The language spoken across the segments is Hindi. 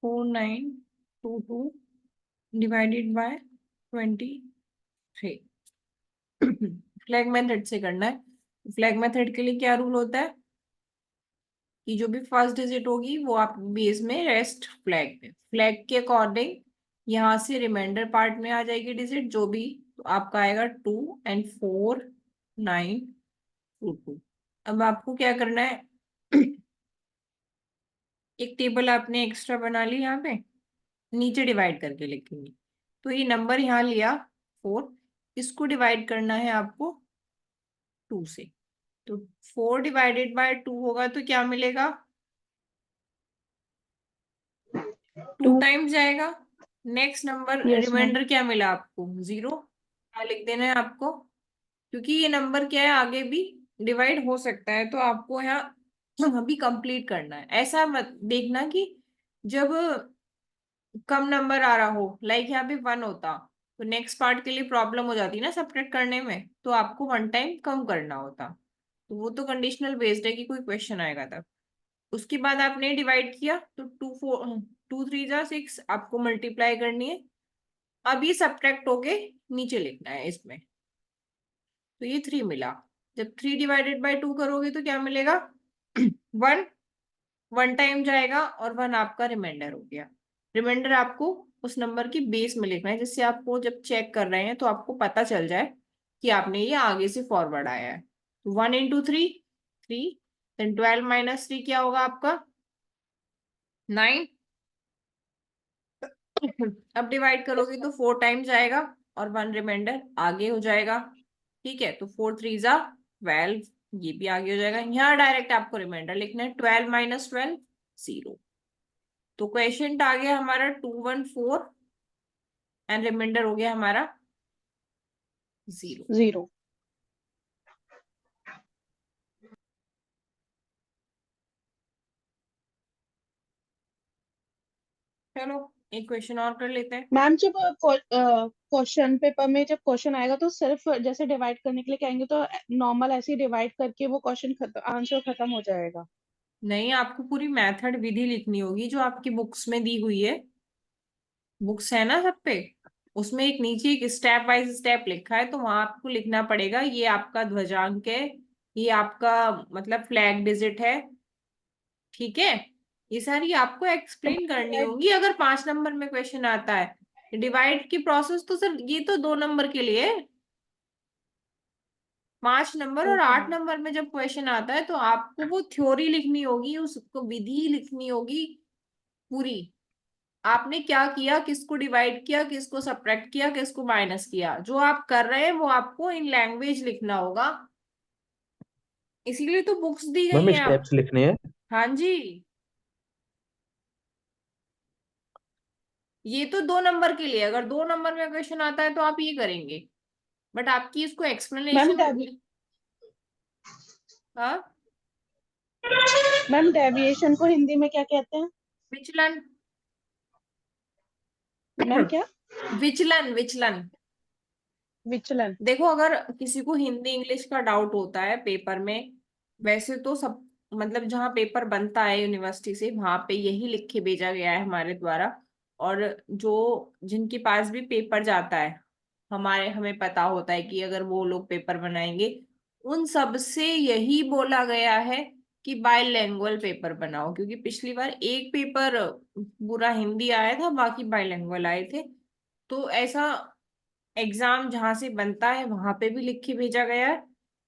4922 डिवाइडेड बाय 23। फ्लैग मेथड से करना है। फ्लैग मेथड के लिए क्या रूल होता है कि जो भी फर्स्ट डिजिट होगी वो आप बेस में रेस्ट फ्लैग में, फ्लैग के अकॉर्डिंग यहाँ से रिमाइंडर पार्ट में आ जाएगी डिजिट जो भी, तो आपका आएगा 2 and 4 922। अब आपको क्या करना है, एक टेबल आपने एक्स्ट्रा बना ली, यहाँ पे नीचे डिवाइड करके लिखेंगे। तो ये नंबर यहाँ लिया 4, इसको डिवाइड करना है आपको 2 से। तो 4 डिवाइडेड बाय 2 होगा तो क्या मिलेगा, 2 2। टाइम्स जाएगा। Next number yes ma'am. Reminder क्या मिला आपको, 0। क्या लिख देना है आपको, क्योंकि ये नंबर क्या है आगे भी डिवाइड हो सकता है, तो आपको यहाँ अभी कंप्लीट करना है। ऐसा मत देखना कि जब कम नंबर आ रहा हो, लाइक यहाँ पे 1 होता तो नेक्स्ट पार्ट के लिए प्रॉब्लम हो जाती ना सबट्रैक्ट करने में, तो आपको 1 टाइम कम करना होता। तो वो तो कंडीशनल बेस्ड है कि कोई क्वेश्चन आएगा तब। उसके बाद आपने डिवाइड किया तो 2 3 जा 6 आपको मल्टीप्लाई करनी है। अब ये सबट्रैक्ट होके नीचे लिखना है इसमें। तो ये 3 मिला। जब 3 डिवाइडेड बाय 2 करोगे तो क्या मिलेगा 1। 1 टाइम जाएगा और 1 आपका रिमाइंडर हो गया। रिमाइंडर आपको उस नंबर की बेस में लिखना है, जिससे आपको जब चेक कर रहे हैं तो आपको पता चल जाए कि आपने ये आगे से फॉरवर्ड आया है। तो 1 into 3 3, देन 12 - 3 क्या होगा आपका 9। अब डिवाइड करोगे तो 4 टाइम्स जाएगा और 1 रिमाइंडर आगे हो जाएगा। ठीक है, तो 4 3 जा 12, ये भी आगे हो जाएगा। यहाँ डायरेक्ट आपको रिमाइंडर लिखना है 12 - 12 0। तो क्वेश्चन आ गया हमारा 214 एंड रिमाइंडर हो गया हमारा 0। 0। चलो एक क्वेश्चन और कर लेते हैं। मैम जब क्वेश्चन पेपर में जब क्वेश्चन आएगा तो सिर्फ जैसे डिवाइड करने के लिए कहेंगे तो नॉर्मल ऐसे ही डिवाइड करके वो क्वेश्चन आंसर खत्म हो जाएगा? नहीं, आपको पूरी मेथड विधि लिखनी होगी जो आपकी बुक्स में दी हुई है। बुक्स है ना सब पे, उसमें एक नीचे एक स्टेप बाय स्टेप लिखा है, तो वहां आपको लिखना पड़ेगा ये आपका ध्वजांक है, ये आपका मतलब फ्लैग डिजिट है। ठीक है, ये सारी आपको तो एक्सप्लेन करनी डिवाइड। होगी अगर 5 नंबर में क्वेश्चन आता है। डिवाइड की प्रोसेस तो सर ये तो 2 नंबर के लिए है। 5 नंबर और ओके 8 मैम। नंबर में जब क्वेश्चन आता है तो आपको वो थ्योरी लिखनी होगी, उसको विधि लिखनी होगी पूरी। आपने क्या किया, किसको डिवाइड किया, किसको सब्ट्रैक्ट किया, किसको माइनस किया, जो आप कर रहे हैं वो आपको इन लैंग्वेज लिखना होगा। इसीलिए तो बुक्स दी गई मैम हैं आप। स्टेप्स लिखने हैं? हाँ जी, ये तो 2 नंबर के लिए, अगर 2 नंबर में क्वेश्चन आता है तो आप ये करेंगे, बट आपकी इसको मैम एक्सप्लेनेशन। हाँ, मैम डेविएशन को हिंदी में क्या कहते हैं? विचलन। मैम क्या? विचलन विचलन। विचलन। देखो अगर किसी को हिंदी इंग्लिश का डाउट होता है पेपर में, वैसे तो सब मतलब जहाँ पेपर बनता है यूनिवर्सिटी से वहां पे यही लिख के भेजा गया है हमारे द्वारा। और जो जिनके पास भी पेपर जाता है, हमें पता होता है कि अगर वो लोग पेपर बनाएंगे, उन सब से यही बोला गया है कि बाइलैंग्वेज पेपर बनाओ, क्योंकि पिछली बार एक पेपर पूरा हिंदी आया था, बाकी बाइलैंग्वेज आए थे। तो ऐसा एग्जाम जहां से बनता है वहां पे भी लिख के भेजा गया है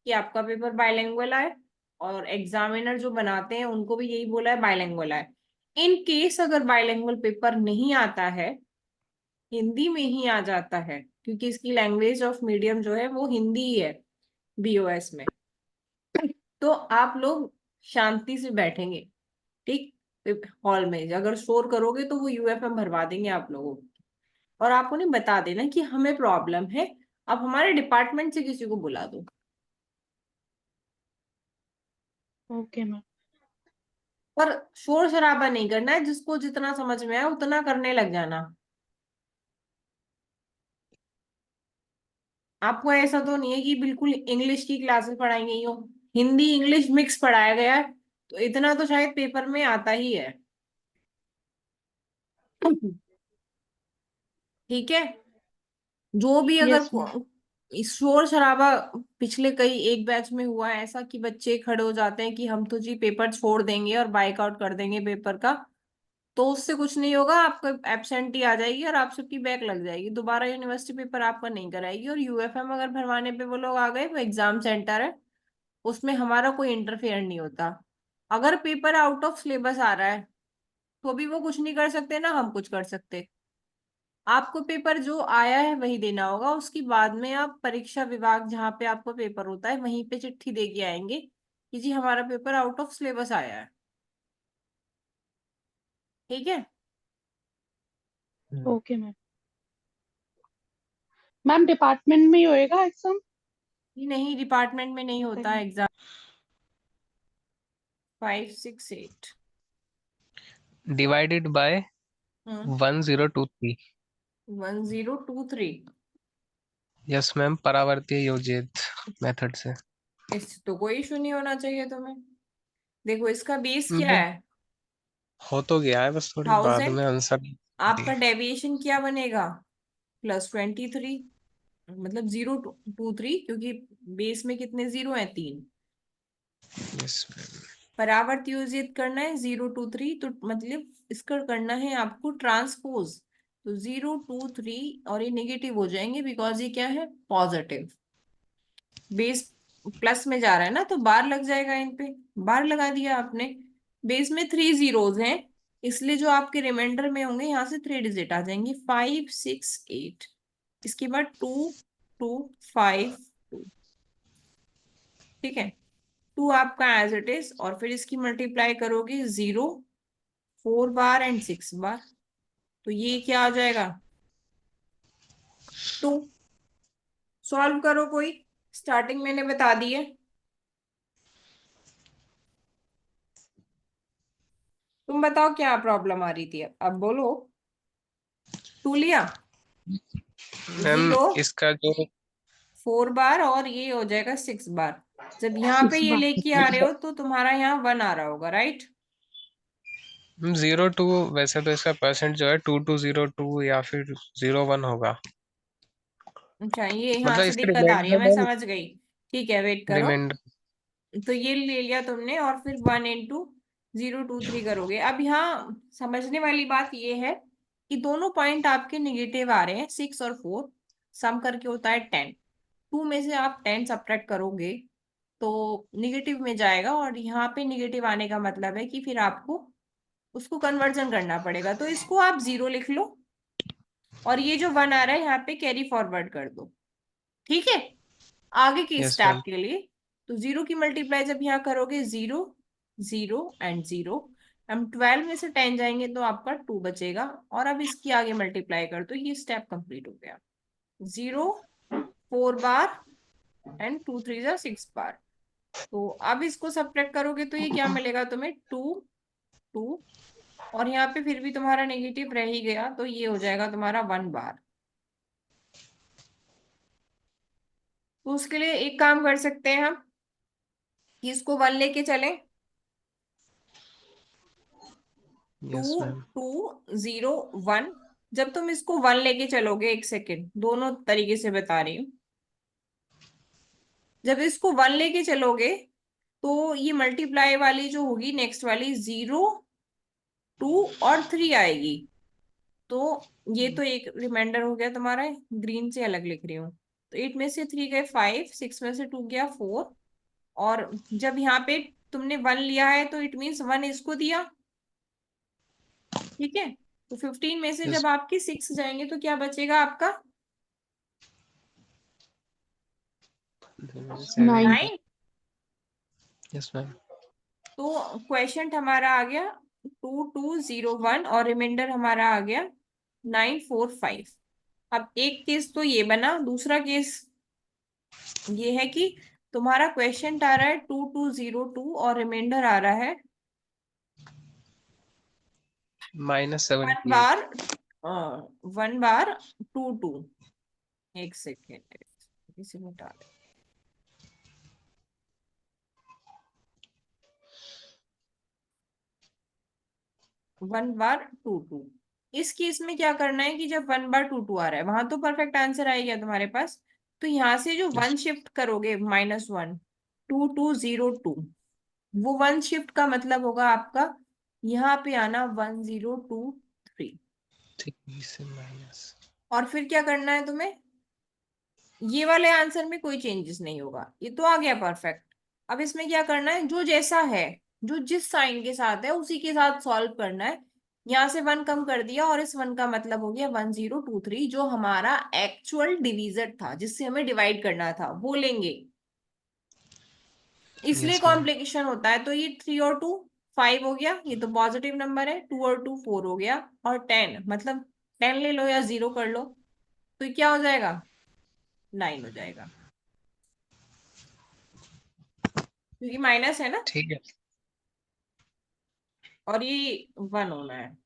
कि आपका पेपर बाइलिंगुअल आए, और एग्जामिनर जो बनाते हैं उनको भी यही बोला है बाइलिंगुअल आए। इन केस अगर बाइलिंगुअल पेपर नहीं आता है, हिंदी में ही आ जाता है, क्योंकि इसकी लैंग्वेज ऑफ मीडियम जो है वो हिंदी ही है बीओएस में, तो आप लोग शांति से बैठेंगे। ठीक, हॉल में अगर शोर करोगे तो वो यूएफएम भरवा देंगे आप लोगों को। और आप उन्हें बता देना कि हमें प्रॉब्लम है, आप हमारे डिपार्टमेंट से किसी को बुला दो। Okay ma'am. पर शोर शराबा नहीं करना है, जिसको जितना समझ में आए उतना करने लग जाना। आपको ऐसा तो नहीं है कि बिल्कुल इंग्लिश की क्लासेस पढ़ाई गई हो, हिंदी इंग्लिश मिक्स पढ़ाया गया है, तो इतना तो शायद पेपर में आता ही है। ठीक है। जो भी अगर यस मैम। शोर शराबा पिछले कई एक बैच में हुआ है ऐसा कि बच्चे खड़े हो जाते हैं कि हम तो जी पेपर छोड़ देंगे और बाइक आउट कर देंगे पेपर का, तो उससे कुछ नहीं होगा, आपका एब्सेंटी आ जाएगी और आप सबकी बैक लग जाएगी, दोबारा यूनिवर्सिटी पेपर आपका नहीं कराएगी। और यूएफएम अगर भरवाने पे वो लोग आ गए, वो एग्जाम सेंटर है, उसमें हमारा कोई इंटरफेयर नहीं होता। अगर पेपर आउट ऑफ सिलेबस आ रहा है तो भी वो कुछ नहीं कर सकते, ना हम कुछ कर सकते। आपको पेपर जो आया है वही देना होगा, उसके बाद में आप परीक्षा विभाग जहाँ पे आपको पेपर होता है वहीं पे चिट्ठी दे के आएंगे कि जी हमारा पेपर आउट ऑफ सिलेबस आया है। ठीक है। Okay ma'am. मैम डिपार्टमेंट में ही होएगा एग्जाम? नहीं, डिपार्टमेंट में नहीं होता exam. 5 6 8। Divided by hmm. 1023। 1023। Yes ma'am, परावर्तीय योजित मेथड से। इससे तो कोई इशू नहीं होना चाहिए तुम्हें। देखो इसका बेस क्या मतलब है? हो तो गया है, बस थोड़ी बाद 1000। में आंसर दी। आपका डेविएशन क्या बनेगा? +23। मतलब 0 2 3, क्योंकि बेस में कितने जीरो हैं? 3। Yes ma'am. परावर्तयोजित करना है 0 2 3, तो मतलब इसका करना है आपको ट्रांसपोज। तो 0 2 3 और ये नेगेटिव हो जाएंगे बिकॉज ये क्या है? पॉजिटिव। बेस प्लस में जा रहा है ना, तो बार लग जाएगा इन पे। बार लगा दिया आपने। बेस में 3 जीरोज हैं, इसलिए जो आपके रिमाइंडर में होंगे यहाँ से 3 डिजिट आ जाएंगे, 5 6 8। इसके बाद 2 2 5 2। ठीक है। 2 आपका एज इट इज, और फिर इसकी मल्टीप्लाई करोगे 0 4 बार एंड 6 बार, तो ये क्या आ जाएगा? 2। सॉल्व करो कोई। स्टार्टिंग मैंने बता दी है। तुम बताओ क्या प्रॉब्लम आ रही थी, अब बोलो। 2 लिया। मैम 0 इसका जो 4 बार और ये हो जाएगा 6 बार। जब यहाँ पे 6 ये बार। लेके आ रहे हो तो तुम्हारा यहाँ 1 आ रहा होगा, राइट? 02, वैसे तो इसका परसेंट जो है 2202 या फिर 01 होगा। अच्छा, ये यहाँ मतलब से इसके दिक्कत आ रही है, रिमाइंडर मैं में समझ गई। ठीक है, वेट करो। रिमाइंडर। तो ये ले लिया तुमने, और फिर 1 × 0 2 3 करोगे। अब यहाँ समझने वाली बात ये है कि दोनों पॉइंट आपके निगेटिव आ रहे हैं, 6 और 4। सम करके होता है 10। 2 में से आप 10 सब्ट्रैक्ट करोगे तो निगेटिव में जाएगा, और यहाँ पे निगेटिव आने का मतलब है कि फिर आपको उसको कन्वर्जन करना पड़ेगा, तो इसको आप 0 लिख लो, और ये जो 1 आ रहा है यहाँ पे कैरी फॉरवर्ड कर दो। ठीक है। आगे के यस स्टेप मैम। के लिए, तो 0 की मल्टीप्लाई जब यहाँ करोगे, 0 0 एंड 0। हम 12 में से 10 जाएंगे तो आपका 2 बचेगा, और अब इसकी आगे मल्टीप्लाई कर दो, ये स्टेप कंप्लीट हो गया। 0 4 बार एंड 2 3 × 6 बार। तो अब इसको सब्ट्रैक्ट करोगे तो ये क्या मिलेगा तुम्हें? 2 2। और यहाँ पे फिर भी तुम्हारा नेगेटिव रह ही गया, तो ये हो जाएगा तुम्हारा 1 बार। तो उसके लिए एक काम कर सकते हैं हम, कि इसको 1 लेके चलें। Two yes ma'am. 2 0 1। जब तुम इसको 1 लेके चलोगे, एक सेकेंड, दोनों तरीके से बता रही हूँ। जब इसको 1 लेके चलोगे तो ये मल्टीप्लाई वाली जो होगी, नेक्स्ट वाली 0 2 और 3 आएगी। तो ये तो एक रिमाइंडर हो गया तुम्हारा, ग्रीन से अलग लिख रही हूँ। तो 8 में से 3 गए 5, 6 में से 2 गया 4। और जब यहाँ पे तुमने 1 लिया है तो इट मीन्स 1 इसको दिया। ठीक है। तो 15 में से यस जब आपके 6 जाएंगे तो क्या बचेगा आपका? 9। 7। 9। Yes ma'am. तो क्वेश्चन हमारा आ गया 2201, और रिमाइंडर हमारा आ गया 9 4 5। अब एक केस तो ये बना, दूसरा केस ये है कि तुम्हारा क्वेश्चन आ रहा है 2202 और रिमाइंडर आ रहा है माइनस वन 78। बार 1 बार 2 2। एक सेकेंड, इसे मिटा दे। 1 बार 2 2। इस केस में क्या करना है कि जब 1/2 आ रहा है वहां तो परफेक्ट आंसर आ गया तुम्हारे पास, तो यहाँ से जो यस 1 शिफ्ट करोगे -1, 2202, वो 1 शिफ्ट का मतलब होगा आपका यहाँ पे आना 1023। थ्री से माइनस। और फिर क्या करना है तुम्हें, ये वाले आंसर में कोई चेंजेस नहीं होगा, ये तो आ गया परफेक्ट। अब इसमें क्या करना है, जो जैसा है, जो जिस साइन के साथ है उसी के साथ सॉल्व करना है। यहाँ से 1 कम कर दिया और इस 1 का मतलब हो गया 1023, जो हमारा एक्चुअल डिवीजर था जिससे हमें डिवाइड करना था वो लेंगे। इसलिए यस मैम। कॉम्प्लिकेशन होता है। तो ये 3 और 2 5 हो गया, ये तो पॉजिटिव नंबर है। 2 और 2 4 हो गया, और 10 मतलब 10 ले लो या 0 कर लो, तो ये क्या हो जाएगा, 9 हो जाएगा, क्योंकि माइनस है ना। ठीक है। और ये 1 होना है।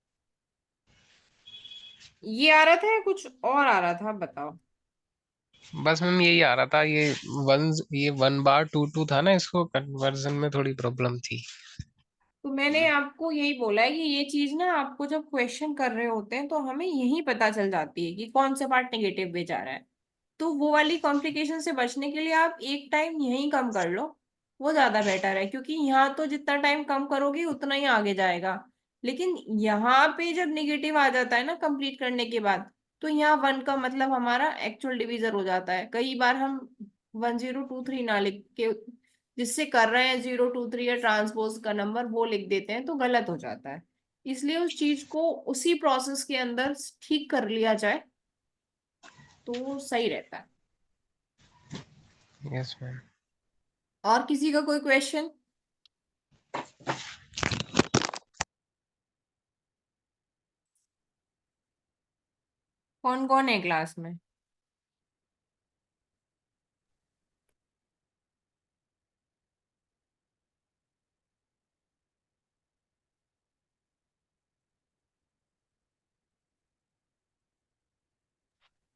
ये आ रहा था या कुछ और आ रहा था, बताओ। बस मैम यही आ रहा था, ये 1/2 था ना, इसको कन्वर्जन में थोड़ी प्रॉब्लम थी। तो मैंने आपको यही बोला है कि ये चीज ना आपको जब क्वेश्चन कर रहे होते हैं तो हमें यही पता चल जाती है कि कौन सा पार्ट नेगेटिव में जा रहा है। तो वो वाली कॉम्प्लिकेशन से बचने के लिए आप एक टाइम यहीं कम कर लो, वो ज्यादा बेटर है, क्योंकि यहाँ तो जितना टाइम कम करोगे उतना ही आगे जाएगा। लेकिन यहाँ पे जब निगेटिव आ जाता है ना कंप्लीट करने के बाद, तो यहाँ 1 का मतलब हमारा एक्चुअल डिवीजर हो जाता है। कई बार हम 1023 ना लिख के जिससे कर रहे हैं 023 या ट्रांसपोज का नंबर वो लिख देते हैं, तो गलत हो जाता है। इसलिए उस चीज को उसी प्रोसेस के अंदर ठीक कर लिया जाए तो सही रहता है। Yes ma'am. और किसी का कोई क्वेश्चन? कौन कौन है क्लास में?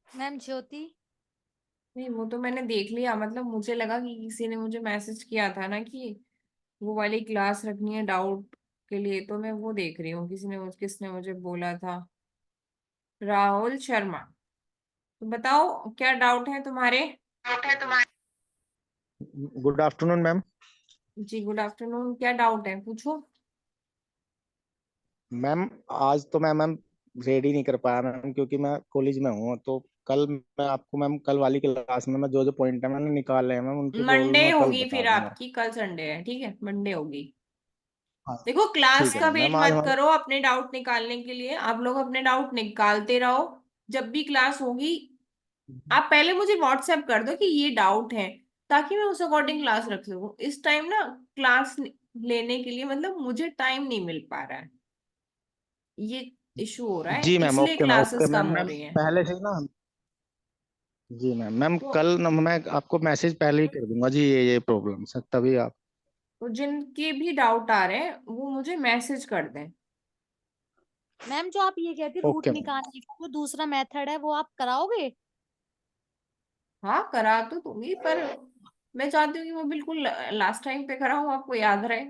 मैम ज्योति। नहीं, वो तो मैंने देख लिया, मतलब मुझे लगा कि किसी ने मुझे मैसेज किया था ना कि वो वाली क्लास रखनी है डाउट के लिए, तो मैं वो देख रही हूँ किसने मुझे बोला था। राहुल शर्मा। तो बताओ क्या डाउट है तुम्हारे। Good afternoon ma'am. जी गुड आफ्टरनून, क्या डाउट है पूछो। मैम आज तो मैम रेडी नहीं कर पाया मैम, क्योंकि मैं कॉलेज में हूँ। तो कल मैं आपको मैम, कल वाली क्लास में मैं जो जो पॉइंट है मैंने निकाले हैं मैम, उनकी प्रॉब्लम मंडे मैं कल होगी बता फिर दूंगा। आपकी, कल संडे है, ठीक है, मंडे होगी। हाँ देखो क्लास ठीक है का मैम। वेट मैम आज मत हमारे करो अपने डाउट निकालने के लिए, आप लोग अपने डाउट निकालते रहो। जब भी क्लास होगी आप पहले मुझे व्हाट्सएप कर दो कि ये डाउट है, ताकि मैं उस अकॉर्डिंग क्लास रख सकूं। इस टाइम ना क्लास लेने के लिए मतलब मुझे टाइम नहीं मिल पा रहा है, ये इशू हो रहा है, जी मैम, इसलिए ओके मैम, ओके क्लासेस कम मैम। हो मैम रही हैं। पहले से ही ना, जी मैम। मैम तो कल ना मैं आपको मैसेज पहले ही कर दूंगा जी, ये प्रॉब्लम है तभी आप। तो जिनके भी डाउट आ रहे हैं वो मुझे मैसेज कर दें। मैम जो आप ये कहते रूट ओके मैम। निकालने का जो दूसरा मेथड है वो आप कराओगे? हाँ करा तो दूंगी, पर मैं चाहती हूँ कि वो बिल्कुल लास्ट टाइम पे कराऊँ, आपको याद रहे।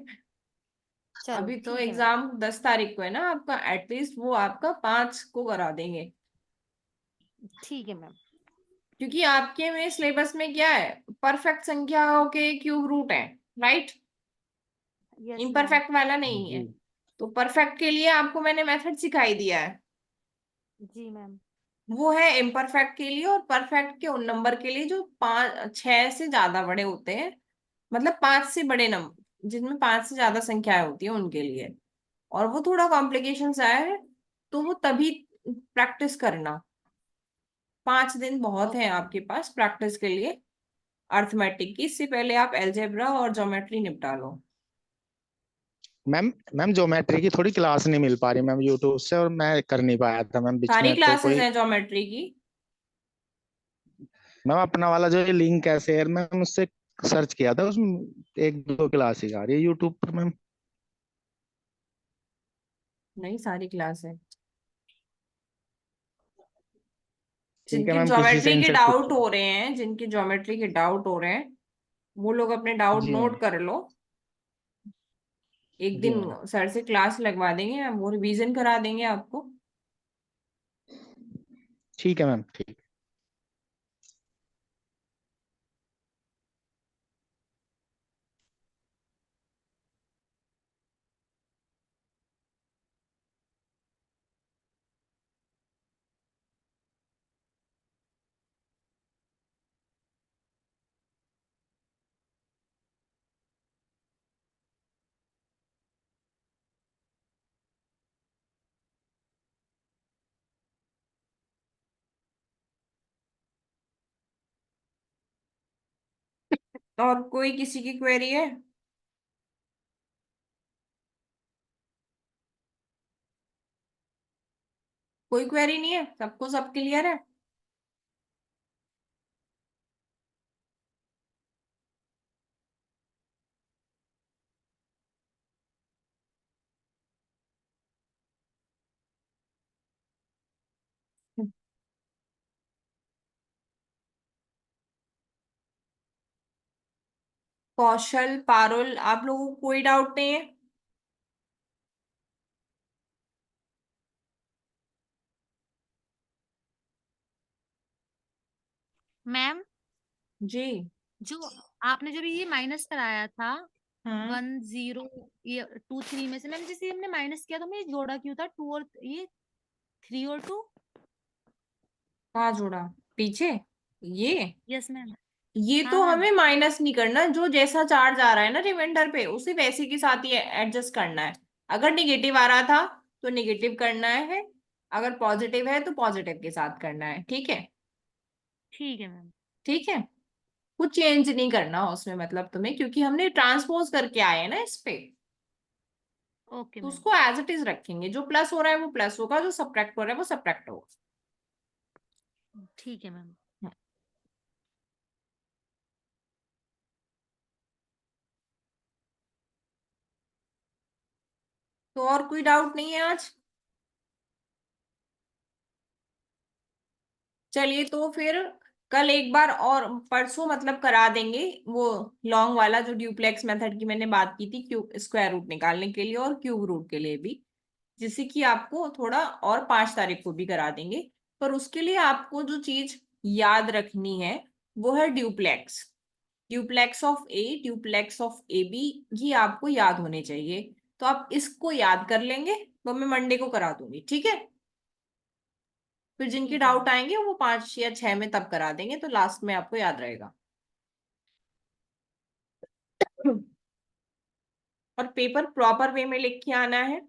चलो अभी तो ठीक है मैम। एग्जाम 10 तारीख को है ना आपका, एटलीस्ट वो आपका 5 को करा देंगे। ठीक है मैम। क्योंकि आपके में सिलेबस में क्या है, परफेक्ट संख्याओं के क्यूब रूट है, राइट, यस मैम। इम्परफेक्ट वाला नहीं है। जी तो परफेक्ट के लिए आपको मैंने मेथड सिखाई दिया है, जी मैम। वो है इम्परफेक्ट के लिए और परफेक्ट के उन नंबर के लिए जो 6 से ज्यादा बड़े होते हैं, मतलब 5 से बड़े नंबर जिनमें 5 से ज्यादा संख्याएं होती है उनके लिए। और वो थोड़ा कॉम्प्लिकेशन आया है, तो वो तभी प्रैक्टिस करना। 5 दिन बहुत है ओके। आपके पास प्रैक्टिस के लिए अर्थमेटिक की, इससे पहले आप अलजेब्रा और ज्योमेट्री निपटा लो। मैम। मैम ज्योमेट्री की थोड़ी क्लास नहीं मिल पा रही मैम यूट्यूब से, और मैं कर नहीं पाया था मैम बीच सारी में, तो क्लासेस कोई। हैं ज्योमेट्री की। मैम अपना वाला जो ये लिंक है शेयर, मैम उससे सर्च किया था, उसमें एक दो क्लासेस आ रही है यूट्यूब पर मैम। नहीं सारी क्लास है। ठीक है जिनके मैम, किसी से ज्योमेट्री के इनसे डाउट पूछ। हो रहे हैं, जिनके ज्योमेट्री के डाउट हो रहे हैं, वो लोग अपने डाउट जी मैम। नोट कर लो। एक जी दिन मैम। सर से क्लास लगवा देंगे, हम वो रिवीजन करा देंगे आपको। ठीक है मैम, ठीक। और कोई किसी की क्वेरी है? कोई क्वेरी नहीं है, सबको सब क्लियर है? कौशल, पारुल, आप लोगों को कोई डाउट नहीं है? मैम, जी। जो आपने जब ये माइनस कराया था हाँ, 10, ये 2, 3 में से, मैम जैसे हमने माइनस किया तो हमने जोड़ा क्यों था 2 और ये 3 और 2? कहाँ जोड़ा? पीछे? ये यस मैम। ये हाँ तो मैम। हमें माइनस नहीं करना, जो जैसा चार्ज आ रहा है ना रिमाइंडर पे, उसे वैसे के साथ ही एडजस्ट करना है। अगर निगेटिव आ रहा था तो निगेटिव करना है, अगर पॉजिटिव है तो पॉजिटिव के साथ करना है। ठीक है? ठीक है मैम। ठीक है, कुछ चेंज नहीं करना उसमें, मतलब तुम्हें, क्योंकि हमने ट्रांसपोज करके आए हैं ना इस पे, ओके तो मैम। उसको एज इट इज रखेंगे। जो प्लस हो रहा है वो प्लस होगा, जो सब्ट्रैक्ट हो रहा है वो सब्ट्रैक्ट होगा। ठीक है मैम। तो और कोई डाउट नहीं है आज? चलिए, तो फिर कल एक बार और, परसों मतलब करा देंगे वो लॉन्ग वाला, जो ड्यूप्लेक्स मेथड की मैंने बात की थी, क्यूब स्क्वायर रूट निकालने के लिए और क्यूब रूट के लिए भी, जिससे कि आपको थोड़ा, और 5 तारीख को भी करा देंगे। पर उसके लिए आपको जो चीज याद रखनी है वो है duplex. Duplex of A, duplex of A B, ये आपको याद होने चाहिए। तो आप इसको याद कर लेंगे, वो मैं मंडे को करा दूंगी। ठीक है? फिर जिनके ठीक है डाउट मैम। आएंगे वो 5 या 6 में तब करा देंगे, तो लास्ट में आपको याद रहेगा। और पेपर प्रॉपर वे में लिख के आना है।